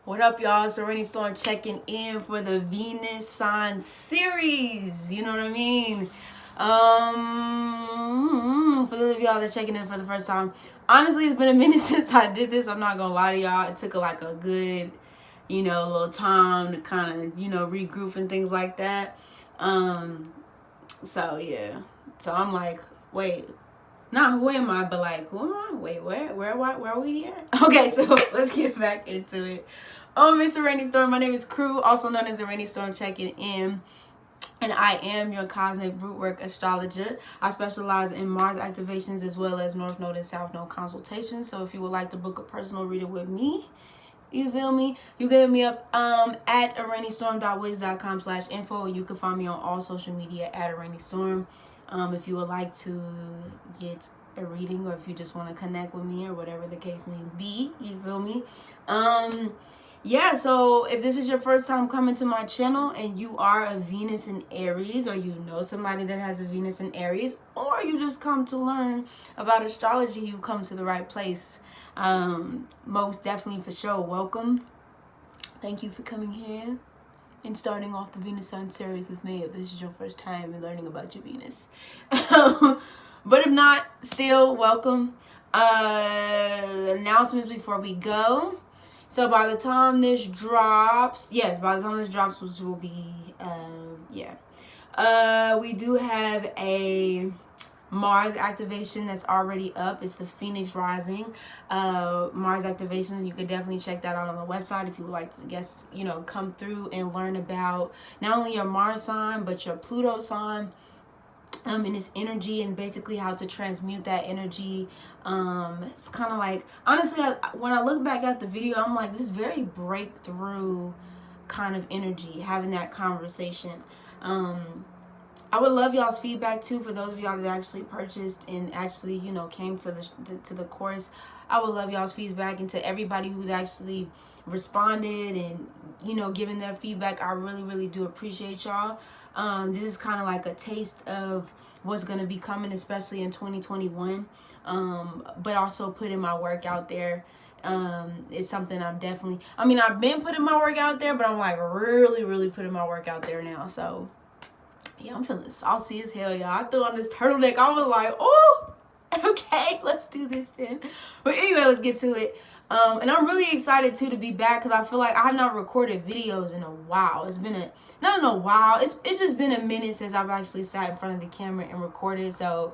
What up, y'all? Serenity Storm checking in for the Venus sign series. You know what I mean? For those of y'all that checking in for the first time, honestly, it's been a minute since I did this. I'm not gonna lie to y'all. It took like a good, little time to kind of, regroup and things like that. So yeah. So I'm like, wait. Not who am I, but like, who am I? Wait, where are we here? Okay, so let's get back into it. It's Serenity Storm. My name is Crew, also known as Serenity Storm checking in. And I am your Cosmic Rootwork astrologer. I specialize in Mars activations as well as North Node and South Node consultations. So if you would like to book a personal reading with me, you feel me? You can hit me up at arenystorm.wiz.com/info. You can find me on all social media at aranystorm. If you would like to get a reading or if you just want to connect with me or whatever the case may be, you feel me? Yeah, so if this is your first time coming to my channel and you are a Venus in Aries, or you know somebody that has a Venus in Aries, or you just come to learn about astrology, you come to the right place. Most definitely, for sure, welcome. Thank you for coming here and starting off the Venus sign series with me if this is your first time in learning about your Venus. But if not, still welcome. Announcements before we go. So by the time this drops, which will be, we do have a Mars activation that's already up. It's the Phoenix Rising Mars activation. You could definitely check that out on the website if you would like to come through and learn about not only your Mars sign but your Pluto sign and its energy, and basically how to transmute that energy. It's kind of like, honestly, when I look back at the video, I'm like, this is very breakthrough kind of energy, having that conversation. I would love y'all's feedback too, for those of y'all that actually purchased and actually, came to the course. I would love y'all's feedback, and to everybody who's actually responded and, giving their feedback. I really, really do appreciate y'all. This is kind of like a taste of what's going to be coming, especially in 2021. But also putting my work out there. It's something I've been putting my work out there, but I'm like really, really putting my work out there now. So yeah, I'm feeling saucy as hell, y'all. I threw on this turtleneck. I was like, oh, okay, let's do this then. But anyway, let's get to it. And I'm really excited too to be back, because I feel like I have not recorded videos in a while. It's been not in a while. It's just been a minute since I've actually sat in front of the camera and recorded. So,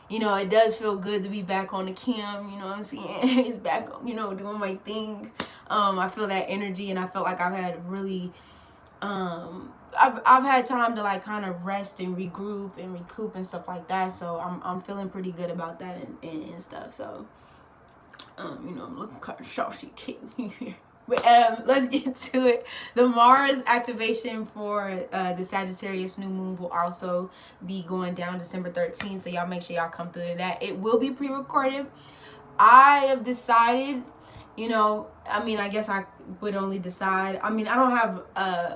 it does feel good to be back on the cam. You know what I'm saying? It's back, doing my thing. I feel that energy, and I feel like I've had really, I've had time to like kind of rest and regroup and recoup and stuff like that. So I'm feeling pretty good about that and stuff. So, I'm looking kind of saucy too. But let's get to it. The Mars activation for the Sagittarius New Moon will also be going down December 13th. So y'all make sure y'all come through to that. It will be pre-recorded. I have decided, I guess I would only decide. I don't have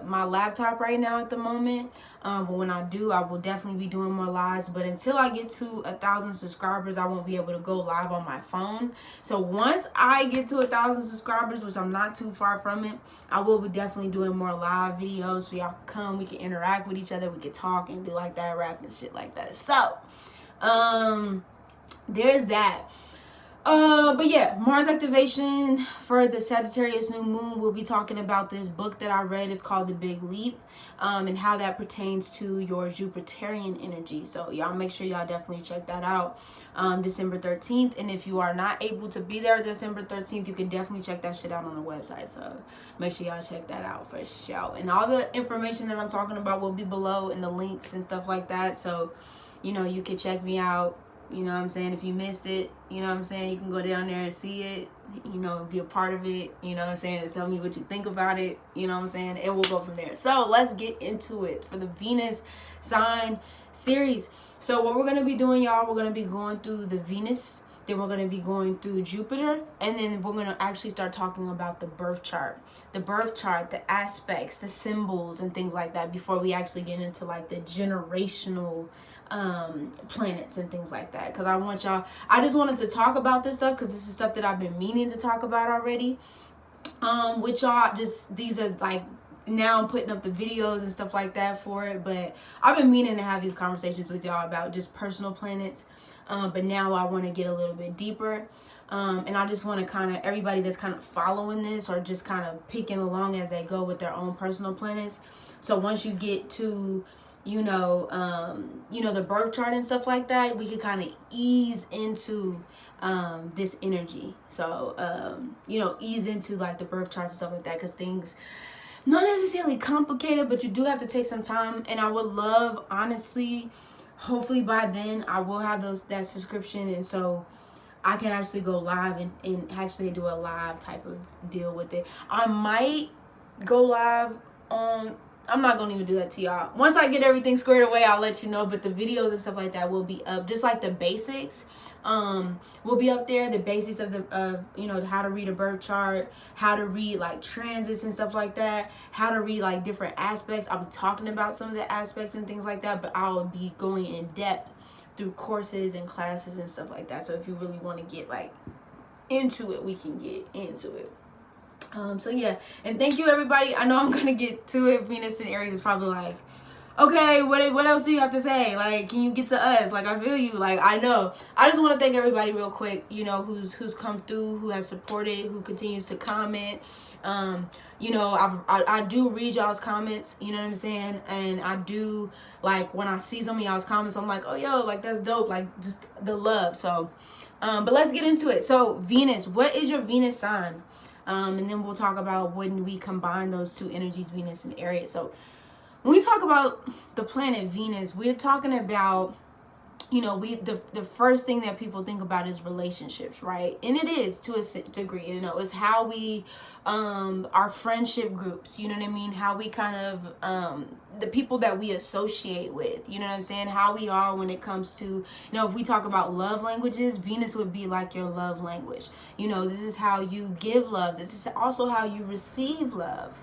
my laptop right now at the moment. But when I do, I will definitely be doing more lives. But until I get to 1,000 subscribers, I won't be able to go live on my phone. So once I get to 1,000 subscribers, which I'm not too far from it, I will be definitely doing more live videos. So y'all come, we can interact with each other, we can talk and do like that, rap and shit like that. So, there's that. But yeah, Mars activation for the Sagittarius New Moon. We'll be talking about this book that I read. It's called The Big Leap, and how that pertains to your Jupiterian energy. So y'all make sure y'all definitely check that out, December 13th. And if you are not able to be there December 13th, you can definitely check that shit out on the website. So make sure y'all check that out for sure. And all the information that I'm talking about will be below in the links and stuff like that. So, you can check me out. You know what I'm saying? If you missed it, you know what I'm saying? You can go down there and see it, be a part of it, you know what I'm saying? And tell me what you think about it, you know what I'm saying? And we'll go from there. So let's get into it for the Venus sign series. So what we're going to be doing, y'all, we're going to be going through the Venus, then we're going to be going through Jupiter, and then we're going to actually start talking about the birth chart. The birth chart, the aspects, the symbols, and things like that before we actually get into like the generational planets and things like that, because I just wanted to talk about this stuff because this is stuff that I've been meaning to talk about already. With y'all. Just these are like, now I'm putting up the videos and stuff like that for it, but I've been meaning to have these conversations with y'all about just personal planets, but now I want to get a little bit deeper, and I just want to kind of, everybody that's kind of following this or just kind of picking along as they go with their own personal planets. So once you get to the birth chart and stuff like that, we can kind of ease into this energy. So ease into like the birth charts and stuff like that, because things not necessarily complicated, but you do have to take some time. And I would love, honestly, hopefully by then I will have that subscription, and so I can actually go live and actually do a live type of deal with it. I might go live on, I'm not gonna even do that to y'all. Once I get everything squared away, I'll let you know. But the videos and stuff like that will be up. Just like the basics will be up there. The basics of how to read a birth chart, how to read like transits and stuff like that, how to read like different aspects. I'll be talking about some of the aspects and things like that, but I'll be going in depth through courses and classes and stuff like that. So if you really want to get like into it, we can get into it. So yeah, and thank you everybody. I know I'm gonna get to it. Venus and Aries is probably like, okay, what else do you have to say? Like, can you get to us? Like, I feel you. Like, I know. I just want to thank everybody real quick, who's come through, who has supported, who continues to comment. I do read y'all's comments, you know what I'm saying? And I do, like, when I see some of y'all's comments, I'm like, oh, yo, like, that's dope. Like, just the love. So, but let's get into it. So, Venus, what is your Venus sign? And then we'll talk about when we combine those two energies, Venus and Aries. So when we talk about the planet Venus, we're talking about, the first thing that people think about is relationships, right? And it is to a degree, it's how we, our friendship groups, you know what I mean? How we kind of, the people that we associate with, you know what I'm saying? How we are when it comes to, if we talk about love languages, Venus would be like your love language. This is how you give love. This is also how you receive love.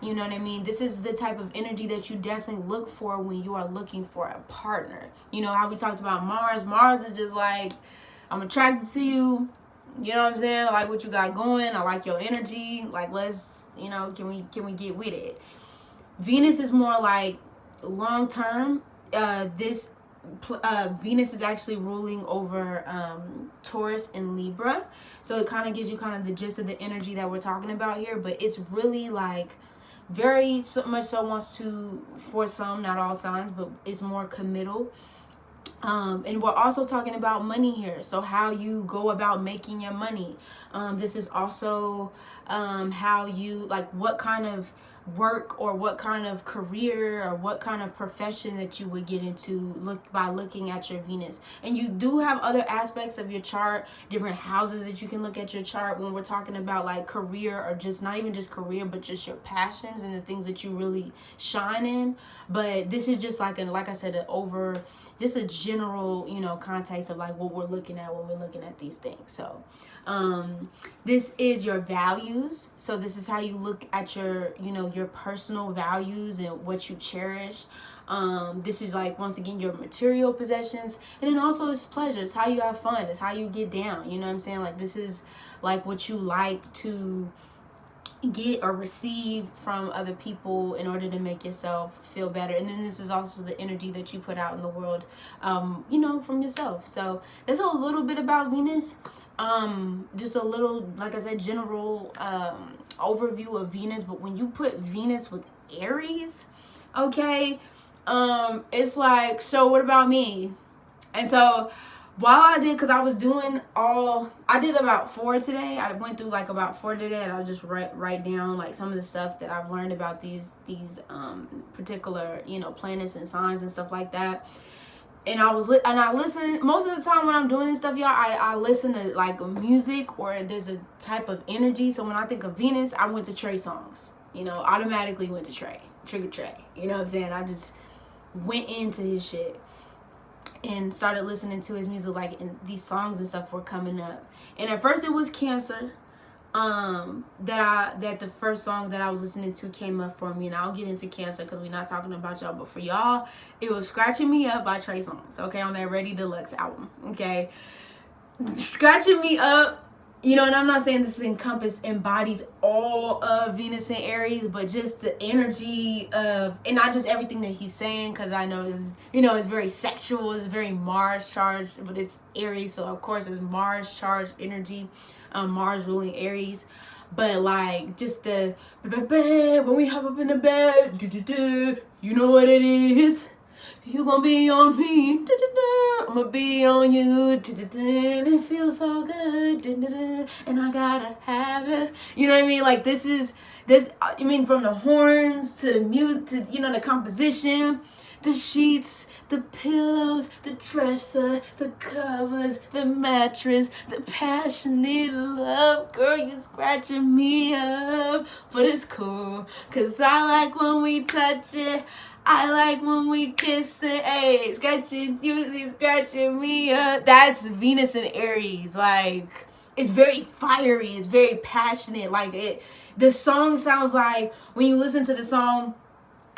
You know what I mean? This is the type of energy that you definitely look for when you are looking for a partner. You know how we talked about Mars? Mars is just like, I'm attracted to you. You know what I'm saying? I like what you got going. I like your energy. Like, let's, can we get with it? Venus is more like long term. Venus is actually ruling over Taurus and Libra. So it kind of gives you kind of the gist of the energy that we're talking about here. But it's really like, very much so wants to, for some, not all signs, but it's more committal. And we're also talking about money here. So how you go about making your money. This is also how you, like, what kind of work or what kind of career or what kind of profession that you would get into by looking at your Venus. And you do have other aspects of your chart, different houses that you can look at your chart when we're talking about like career, or just not even just career, but just your passions and the things that you really shine in. But this is just like I said, just a general, context of like what we're looking at when we're looking at these things. So this is your values. So this is how you look at your, your personal values and what you cherish. This is like, once again, your material possessions. And then also it's pleasures, how you have fun. It's how you get down. You know what I'm saying? Like, this is like what you like to get or receive from other people in order to make yourself feel better. And then this is also the energy that you put out in the world, from yourself. So that's a little bit about Venus. Just a little, like I said, general overview of Venus. But when you put Venus with Aries, okay, it's like, so what about me? And so while I did, because I was doing I did about 4 today. I went through like about 4 today, and I'll just write down like some of the stuff that I've learned about these particular, planets and signs and stuff like that. And I listen most of the time when I'm doing this stuff, y'all. I listen to like music, or there's a type of energy. So when I think of Venus, I went to Trey songs. Automatically went to Trigger Trey. You know what I'm saying? I just went into his shit and started listening to his music, like, and these songs and stuff were coming up. And at first it was Cancer. That the first song that I was listening to came up for me, and I'll get into Cancer because we're not talking about y'all, but for y'all, it was Scratching Me Up by Trey Songz, okay, on that Ready Deluxe album, okay? Scratching Me Up you know, and I'm not saying this embodies all of Venus and Aries, but just the energy of, and not just everything that he's saying, because I know it's, you know, it's very sexual, it's very Mars charged, but it's Aries, so of course it's Mars charged energy, Mars ruling Aries. But like just the when we hop up in the bed, you know what it is. You gonna be on me, I'm gonna be on you, it feels so good, and I gotta have it. You know what I mean? Like this, I mean, from the horns to the music, to, you know, the composition, the sheets, the pillows, the dresser, the covers, the mattress, the passionate love. Girl, you scratching me up, but it's cool, cause I like when we touch it. I like when we kiss it. Hey, scratching me up. That's Venus and Aries. Like, it's very fiery. It's very passionate. Like, the song sounds like, when you listen to the song,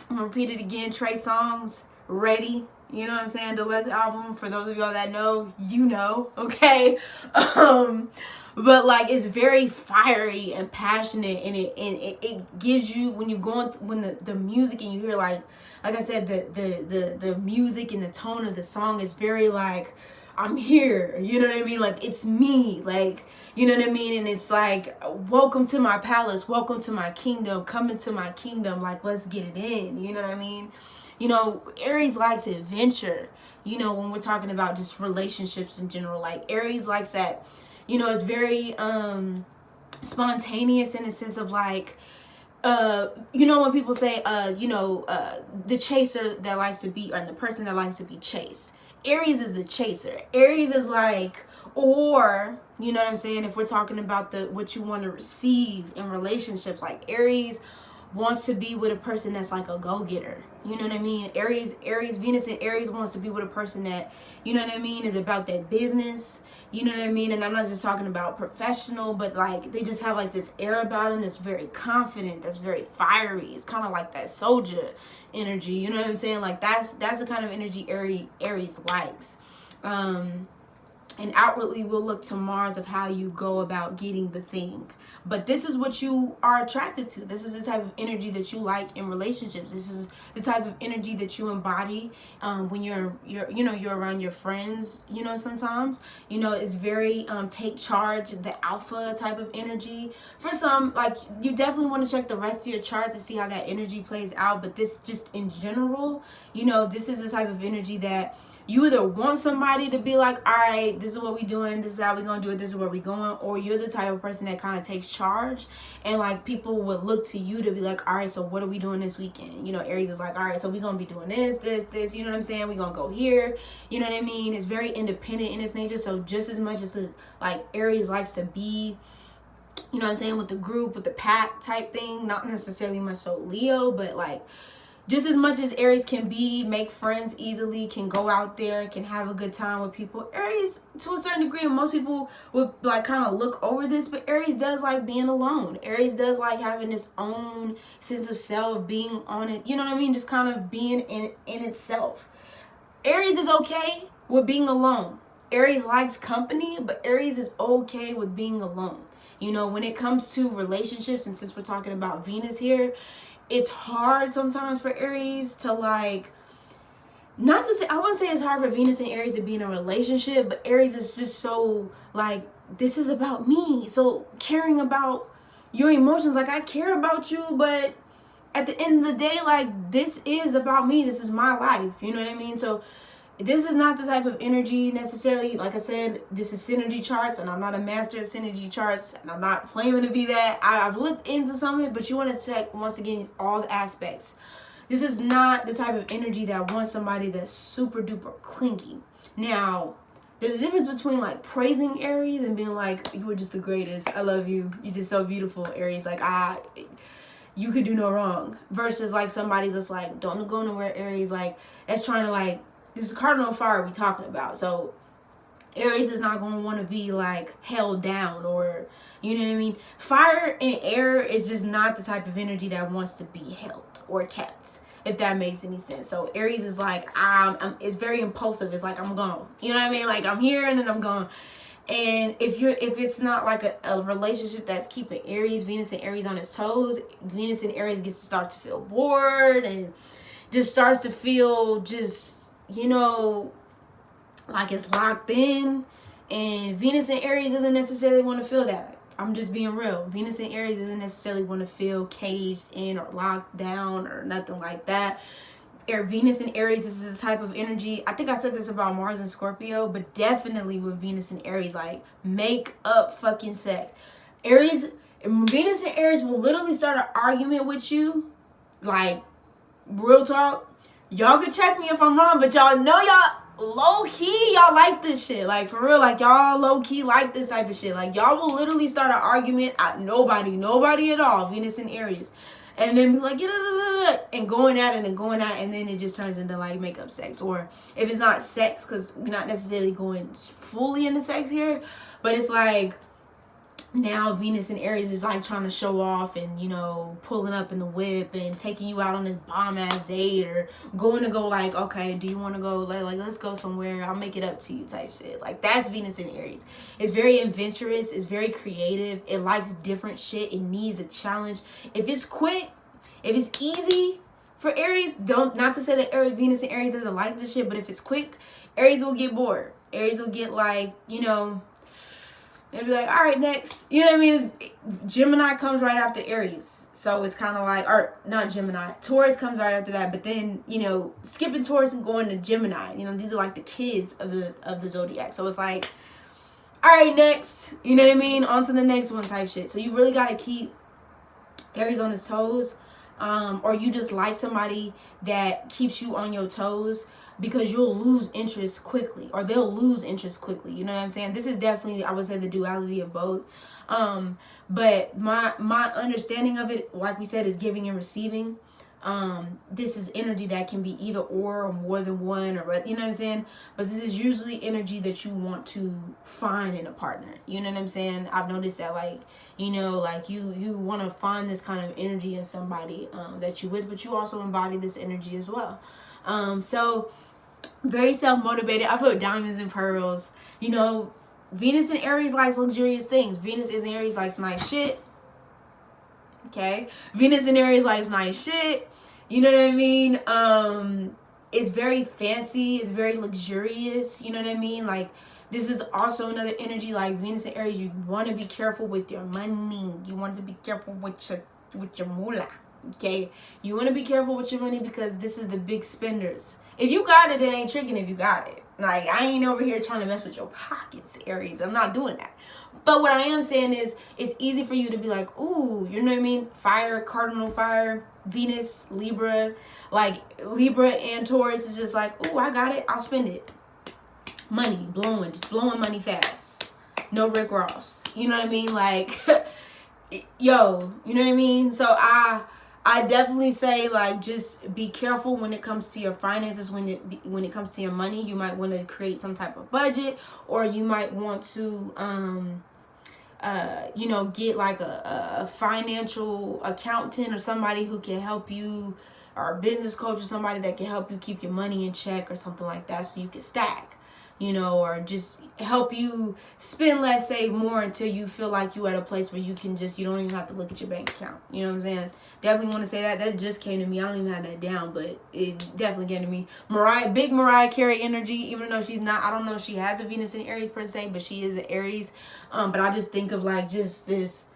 I'm gonna repeat it again, Trey Songz, Ready. You know what I'm saying? The Let's album, for those of y'all that know, you know, okay? But like, it's very fiery and passionate, and it gives you, when you go when the music, and you hear like I said, the music and the tone of the song is very like, I'm here, you know what I mean? Like, it's me, like, you know what I mean? And it's like, welcome to my palace, welcome to my kingdom, come into my kingdom, like, let's get it in, you know what I mean? You know, Aries likes adventure, you know, when we're talking about just relationships in general. Like, Aries likes that, you know, it's very spontaneous in the sense of like, you know, when people say, the chaser that likes to be, or the person that likes to be chased. Aries is the chaser. Aries is like, or, you know what I'm saying, if we're talking about what you want to receive in relationships, like Aries wants to be with a person that's like a go-getter. You know what I mean? Aries, Venus and Aries wants to be with a person that, you know what I mean, is about their business. You know what I mean? And I'm not just talking about professional, but like, they just have like this air about them that's very confident, that's very fiery. It's kind of like that soldier energy. You know what I'm saying? Like, that's the kind of energy Aries likes. And outwardly, we'll look to Mars of how you go about getting the thing. But this is what you are attracted to. This is the type of energy that you like in relationships. This is the type of energy that you embody when you're around your friends. You know, sometimes, you know, it's very take charge, the alpha type of energy. For some, like, you definitely want to check the rest of your chart to see how that energy plays out. But this, just in general, you know, this is the type of energy that you either want somebody to be like, all right, this is what we doing, this is how we gonna do it, this is where we going, or you're the type of person that kind of takes charge, and like, people would look to you to be like, all right, so what are we doing this weekend? You know, Aries is like, all right, so we gonna be doing this, you know what I'm saying? We gonna go here, you know what I mean? It's very independent in its nature. So just as much as like Aries likes to be, you know what I'm saying, with the group, with the pack type thing, not necessarily much so Leo, but like, just as much as Aries can make friends easily, can go out there, can have a good time with people, Aries, to a certain degree, and most people would like kind of look over this, but Aries does like being alone. Aries does like having its own sense of self, being on it, you know what I mean? Just kind of being in itself. Aries is okay with being alone. Aries likes company, but Aries is okay with being alone. You know, when it comes to relationships, and since we're talking about Venus here, it's hard sometimes for Aries to like, not to say, I wouldn't say it's hard for Venus and Aries to be in a relationship, but Aries is just so like, this is about me. So caring about your emotions, like, I care about you, but at the end of the day, like, this is about me. This is my life. You know what I mean? So this is not the type of energy necessarily, like I said, this is synergy charts, and I'm not a master at synergy charts, and I'm not claiming to be that. I've looked into some of it, but you want to check, once again, all the aspects. This is not the type of energy that wants somebody that's super duper clingy. Now, there's a difference between like praising Aries and being like, you were just the greatest, I love you, you're just so beautiful, Aries, like, you could do no wrong, versus like somebody that's like, don't go nowhere, Aries, like, that's trying to like, this is cardinal fire we talking about. So Aries is not going to want to be like held down, or, you know what I mean? Fire and air is just not the type of energy that wants to be held or kept, if that makes any sense. So Aries is like, it's very impulsive. It's like, I'm gone. You know what I mean? Like, I'm here and then I'm gone. And if it's not like a relationship that's keeping Venus and Aries on its toes, Venus and Aries gets to start to feel bored and just starts to feel just, like it's locked in. And Venus and Aries doesn't necessarily want to feel that. I'm just being real. Venus and Aries doesn't necessarily want to feel caged in or locked down or nothing like that. Venus and Aries, this is the type of energy. I think I said this about Mars and Scorpio, but definitely with Venus and Aries, like, make up fucking sex. Venus and Aries will literally start an argument with you. Like, real talk. Y'all can check me if I'm wrong, but y'all know y'all low-key, y'all like this shit. Like, for real, like, y'all low-key like this type of shit. Like, y'all will literally start an argument at nobody at all, Venus and Aries. And then be like, and going at it, and then it just turns into, like, makeup sex. Or if it's not sex, because we're not necessarily going fully into sex here, but it's like, now Venus and Aries is like trying to show off and, pulling up in the whip and taking you out on this bomb ass date, or going to go like, okay, do you want to go like let's go somewhere, I'll make it up to you type shit. Like, that's Venus and Aries. It's very adventurous, it's very creative, it likes different shit, it needs a challenge. If it's quick, if it's easy for Aries, not to say that Venus and Aries doesn't like this shit, but if it's quick, Aries will get bored. Aries will get like, and be like, all right, next. You know what I mean? Gemini comes right after Aries. So it's kind of like, or not Gemini. Taurus comes right after that. But then, skipping Taurus and going to Gemini. These are like the kids of the zodiac. So it's like, all right, next. You know what I mean? On to the next one type shit. So you really got to keep Aries on his toes. Or you just like somebody that keeps you on your toes, because you'll lose interest quickly, or they'll lose interest quickly. You know what I'm saying? This is definitely, I would say, the duality of both. But my understanding of it, like we said, is giving and receiving. This is energy that can be either or more than one, or, you know what I'm saying? But this is usually energy that you want to find in a partner. You know what I'm saying? I've noticed that, like, like you want to find this kind of energy in somebody that you with, but you also embody this energy as well. So very self-motivated. I put diamonds and pearls. Venus and Aries likes luxurious things. Venus and Aries likes nice shit. Okay? Venus and Aries likes nice shit. You know what I mean? It's very fancy. It's very luxurious. You know what I mean? Like, this is also another energy, like Venus and Aries. You want to be careful with your money. You want to be careful with your moolah. Okay? You want to be careful with your money, because this is the big spenders. If you got it, it ain't tricking if you got it. Like, I ain't over here trying to mess with your pockets, Aries. I'm not doing that. But what I am saying is, it's easy for you to be like, ooh, you know what I mean? Fire, cardinal fire, Venus, Libra. Like, Libra and Taurus is just like, ooh, I got it, I'll spend it. Money, just blowing money fast. No Rick Ross. You know what I mean? Like, yo, you know what I mean? So I definitely say, like, just be careful when it comes to your finances. When it comes to your money, you might want to create some type of budget, or you might want to get like a financial accountant, or somebody who can help you, or a business coach, or somebody that can help you keep your money in check, or something like that, so you can stack. Or just help you spend less, save more, until you feel like you at a place where you can you don't even have to look at your bank account. You know what I'm saying? Definitely want to say that. That just came to me. I don't even have that down, but it definitely came to me. Big Mariah Carey energy, even though she's not, I don't know if she has a Venus in Aries per se, but she is an Aries. But I just think of, like, just this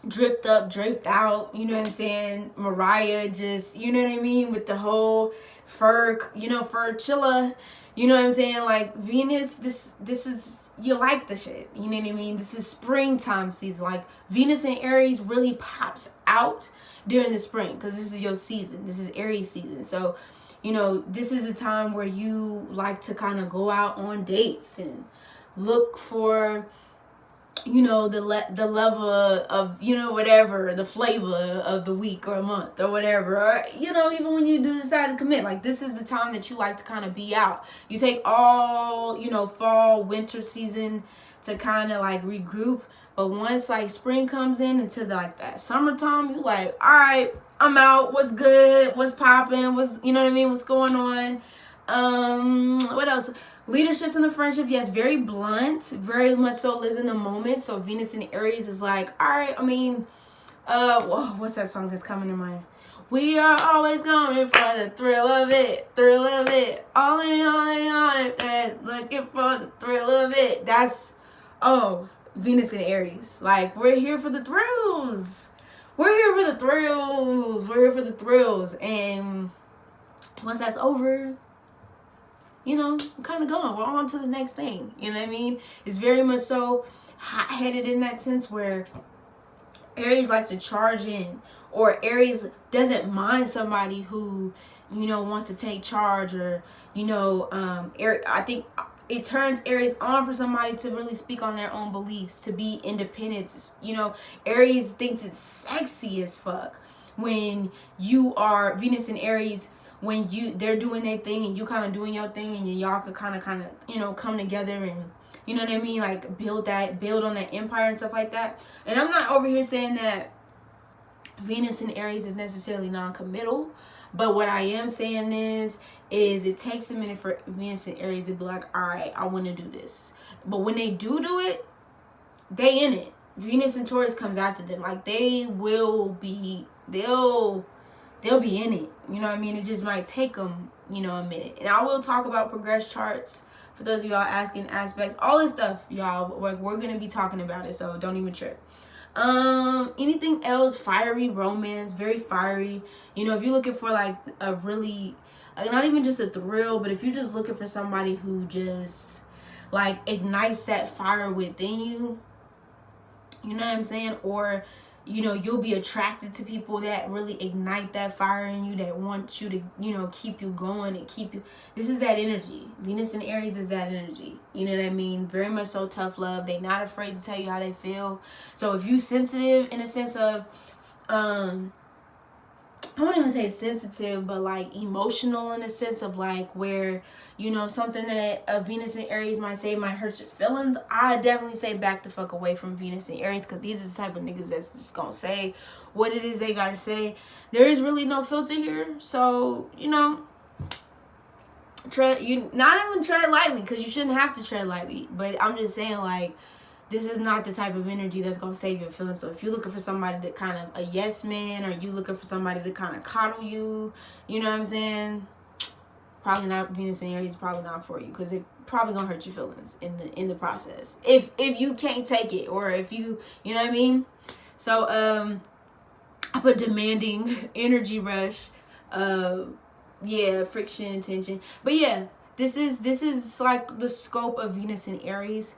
dripped up, draped out, you know what I'm saying? Mariah, just, you know what I mean? With the whole fur chilla. You know what I'm saying? Like, Venus, this is, you like the shit. You know what I mean? This is springtime season. Like, Venus and Aries really pops out during the spring, because this is your season. This is Aries season. So, this is the time where you like to kind of go out on dates and look for, the level of, whatever, the flavor of the week or a month or whatever. Or, even when you do decide to commit, like, this is the time that you like to kind of be out. You take all, fall, winter season to kind of, like, regroup. But once, like, spring comes in into, like, that summertime, you like, all right, I'm out. What's good? What's popping? What's, you know what I mean? What's going on? What else? Leaderships in the friendship, yes, very blunt, very much so lives in the moment. So Venus in Aries is like, all right, I mean, whoa, what's that song that's coming to mind? We are always going for the thrill of it, only on it, looking for the thrill of it. That's, oh, Venus in Aries. Like, we're here for the thrills. We're here for the thrills. We're here for the thrills. And once that's over, you know, we're kind of gone. We're on to the next thing. You know what I mean? It's very much so hot-headed in that sense where Aries likes to charge in, or Aries doesn't mind somebody who, you know, wants to take charge, or, you know, I think it turns Aries on for somebody to really speak on their own beliefs, to be independent. You know, Aries thinks it's sexy as fuck when you are Venus in Aries, when they're doing their thing and you kind of doing your thing, and y'all could kind of you know, come together and, you know what I mean, like build on that empire and stuff like that. And I'm not over here saying that Venus in Aries is necessarily non-committal, but what I am saying is it takes a minute for Venus in Aries to be like, all right, I want to do this. But when they do it, they in it. Venus and Taurus comes after them. Like, they'll be in it. You know what I mean? It just might take them, you know, a minute. And I will talk about progress charts for those of y'all asking, aspects, all this stuff, y'all. We're going to be talking about it, so don't even trip. Anything else? Fiery romance, very fiery. You know, if you're looking for like a really, not even just a thrill, but if you're just looking for somebody who just like ignites that fire within you, you know what I'm saying? Or, you know, you'll be attracted to people that really ignite that fire in you, that want you to, you know, keep you going and keep you. This is that energy. Venus in Aries is that energy. You know what I mean? Very much so tough love. They're not afraid to tell you how they feel. So if you sensitive in a sense of, I wouldn't even say sensitive, but like emotional in a sense of like where, you know, something that a Venus in Aries might say might hurt your feelings, I definitely say back the fuck away from Venus in Aries, because these are the type of niggas that's just gonna say what it is they gotta say. There is really no filter here, so, you know, not even tread lightly, because you shouldn't have to tread lightly, but I'm just saying, like, this is not the type of energy that's going to save your feelings. So if you're looking for somebody to kind of a yes man, or you looking for somebody to kind of coddle you, you know what I'm saying? Probably not. Venus in Aries is probably not for you, because it probably going to hurt your feelings in the process. If you can't take it, or if you know what I mean? So I put demanding, energy rush, yeah, friction, tension. But yeah, this is like the scope of Venus in Aries.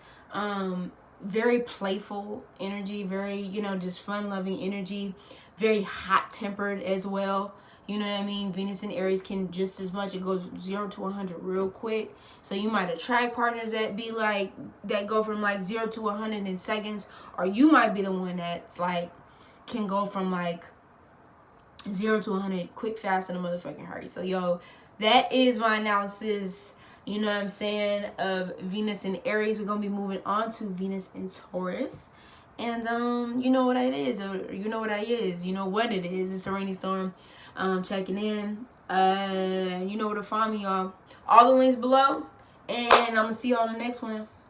Very playful energy, very, you know, just fun-loving energy, very hot-tempered as well. You know what I mean? Venus in Aries can just as much, it goes 0 to 100 real quick. So you might attract partners that be like, that go from like 0 to 100 in seconds, or you might be the one that's like, can go from like 0 to 100 quick, fast, in a motherfucking hurry. So yo, that is my analysis, you know what I'm saying, of Venus in Aries. We're going to be moving on to Venus in Taurus. And, you know what it is, or you know what I is, you know what it is. It's a rainy storm, checking in. You know where to find me, y'all. All the links below. And I'm going to see y'all on the next one.